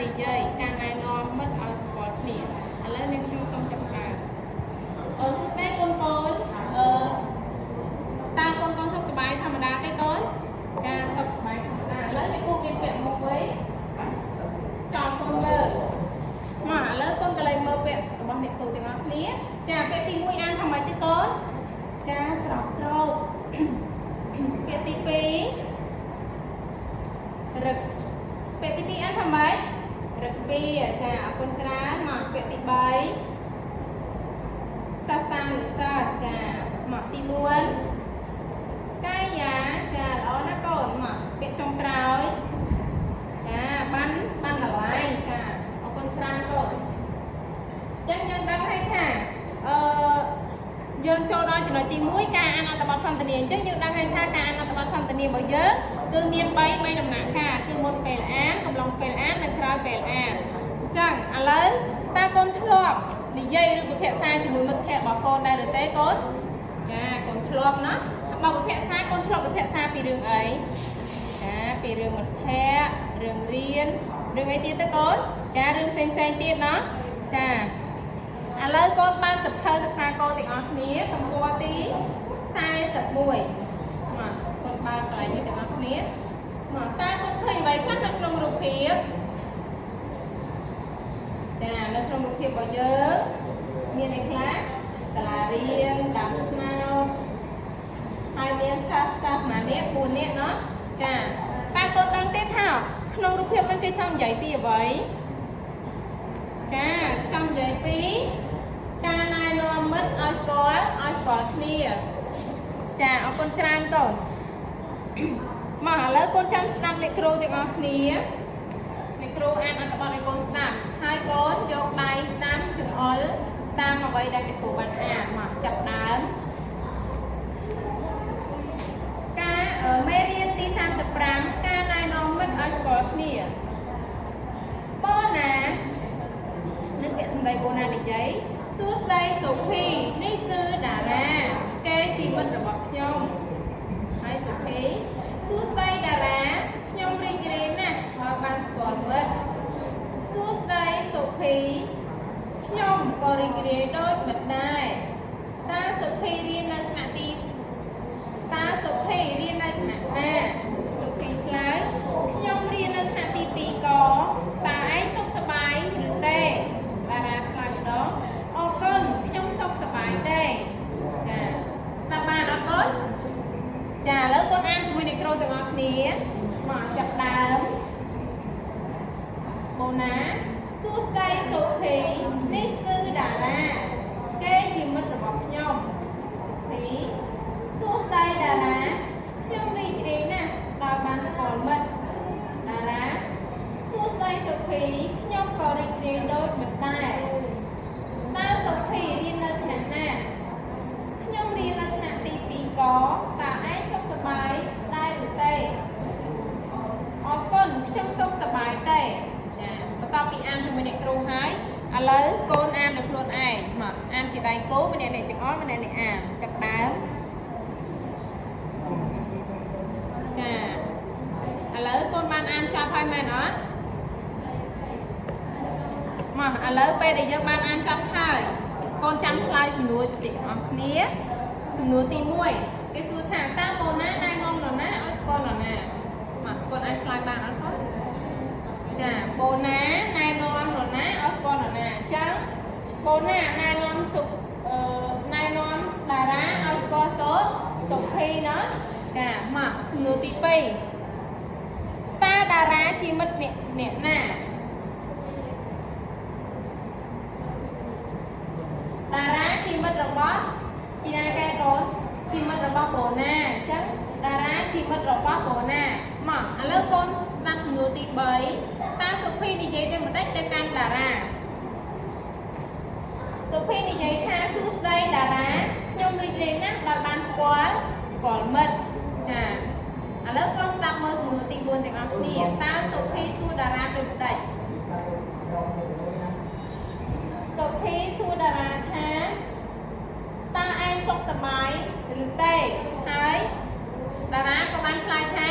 និយាយការណែនាំមិត្តឲ្យស្គាល់គ្នាឥឡូវនេះខ្ញុំសូមចាប់ផ្ដើមសួស្តីកូនកូនតើកូនកូនសុខសប្បាយធម្មតាទេកូនចាសុខសប្បាយធម្មតាឥឡូវអ្នកគ្រូគេពាក់មកវិញចង់កូនមើលមកឥឡូវកូនកន្លែងមើលពាក្យរបស់អ្នកគ្រូទាំងអស់គ្នាចាពាក្យទី1អានថាម៉េចទេកូនចាស្រស់ស្រោបពាក្យទី2រឹកពាក្យទី2អានថាម៉េចរឹកពីចាអរគុណច្រើនមកពាក្យទី3សាសានុសាចាមកទី4កាយាចាល្អណាស់កូនមកពាក្យចុងក្រោយចាបានកន្លែងចាអរគុណច្រើនកូនអញ្ចឹងយើងដឹងហើយថាយើងចូលដល់ចំណុចទី1ការអានអត្ថបទសន្ទនាអញ្ចឹងយើងដឹងហើយថាការអានអត្ថបទសន្ទនារបស់យើងគឺមាន3ដំណាក់កាលគឺមុនពេលអានកំឡុងពេលអាននិងក្រោយពេលអានអញ្ចឹងឥឡូវតើកូនធ្លាប់និយាយឬពិភាក្សាជាមួយមិត្តភ័ក្តិរបស់កូនដែរឬទេកូនចាកូនធ្លាប់ណាមកពិភាក្សាកូនធ្លាប់ពិភាក្សាពីរឿងអីចាពីរឿងមិត្តភ័ក្តិរឿងរៀនរឿងអីទៀតទៅកូនចារឿងផ្សេងទៀតណាចាឥឡូវកូនបើកសៀវភៅសិក្សាកូនទាំងអស់គ្នាទំព័រទី41មកកូនបើកកន្លែងនេះទាំងអស់គ្នាមកតើកូនឃើញអ្វីខ្លះនៅក្នុងរូបភាពចានៅក្នុងរូបភាពរបស់យើងមានអីខ្លះសាលារៀនដើមថ្នោតហើយមានសិស្សម្នាក់4នាក់ណាចាតើកូនដឹងទេថាក្នុងរូបភាពហ្នឹងគេចង់និយាយពីអ្វីចាចង់និយាយពីការណែនាំមិត្តឲ្យស្គាល់គ្នាចាអរគុណច្រើនកូនមកឥឡូវកូនចាំស្ដាប់អ្នកគ្រូទាំងអស់គ្នាអ្នកគ្រូអានអត្ថបទឲ្យកូនស្ដាប់ហើយកូនយកដៃស្ដាំចង្អុលតាមអ្វីដែលអ្នកគ្រូបានអានមកចាប់ដើមការមេរៀនទី35ការណែនាំមិត្តឲ្យស្គាល់គ្នាបូណានឹងពាក្យសម្ដីបូណានិយាយសួស្តីសូភីនេះគឺតារាគេជាមិត្តរបស់ខ្ញុំហើយសូភីសួស្តីតារាខ្ញុំរីករាយណាស់ដោយបានស្គាល់មិត្តសួស្តីសូភីខ្ញុំក៏រីករាយដូចមិត្តដែរតើសូភីរៀននៅថ្នាក់ទីណាសូភីឆ្លើយខ្ញុំរៀននៅថ្នាក់ទី2កតើឯងសុខសប្បាយឬទេតារាឆ្លើយម្ដងអរគុណខ្ញុំសុខសប្បាយទេចាស្ដាប់បានអរគុណចាឥឡូវកូនអានជាមួយអ្នកគ្រូទាំងអស់គ្នាមកចាប់ដើមបូណាសួស្តីសូភីនេះគឺតារាគេជាមិត្តរបស់ខ្ញុំសូភីសួស្តីតារាខ្ញុំរីករាយណាស់ដោយបានស្គាល់មិត្តតារាសួស្តីសូភីខ្ញុំក៏រីករាយដូចមិត្តដែរតើសូភីរៀននៅថ្នាក់ណាខ្ញុំរៀននៅថ្នាក់ទី2កតើឯងសុខសប្បាយដែរឬទេអរគុណខ្ញុំសុខសប្បាយទេចាបន្ទាប់ពីអានជាមួយអ្នកគ្រូហើយឥឡូវកូនអានដោយខ្លួនឯងមកអានជាដៃគូម្នាក់អ្នកចង្អុលម្នាក់អ្នកអានចាប់ដើមចាឥឡូវកូនបានអានចប់ហើយមែនអត់មកឥឡូវពេលដែលយើងបានអានចប់ហើយកូនចាំឆ្លើយសំណួរទាំងអស់គ្នាសំណួរទី1គេសួរថាតើកូនណាណែនាំនរណាឲ្យស្គាល់នរណាមកកូនអាចឆ្លើយបានអត់កូនចាកូនណាណែនាំនរណាឲ្យស្គាល់នរណាអញ្ចឹងកូនណាណែនាំណែនាំតារាឲ្យស្គាល់សុភីណាចាមកសំណួរទី2តើតារាជាមិត្តអ្នកណាតារាជាមិត្តរបស់ពីណាកែកូនជាមិត្តរបស់បូណាអញ្ចឹងតារាជាមិត្តរបស់បូណាមកឥឡូវកូនស្ដាប់សំណួរទី3តើសុភីនិយាយទៅម្ដេចទៅកាន់តារាសុភីនិយាយថាសួស្តីតារាខ្ញុំរីករាយណាស់ដោយបានស្គាល់មិត្តចាឥឡូវកូនស្ដាប់មើលសំណួរទី4ទាំងអស់គ្នាតើសុភីសួរតារាដូចម្ដេចសុភីសួរតារាថាតើឯងសុខសប្បាយឬទេហើយតារាក៏បានឆ្លើយថា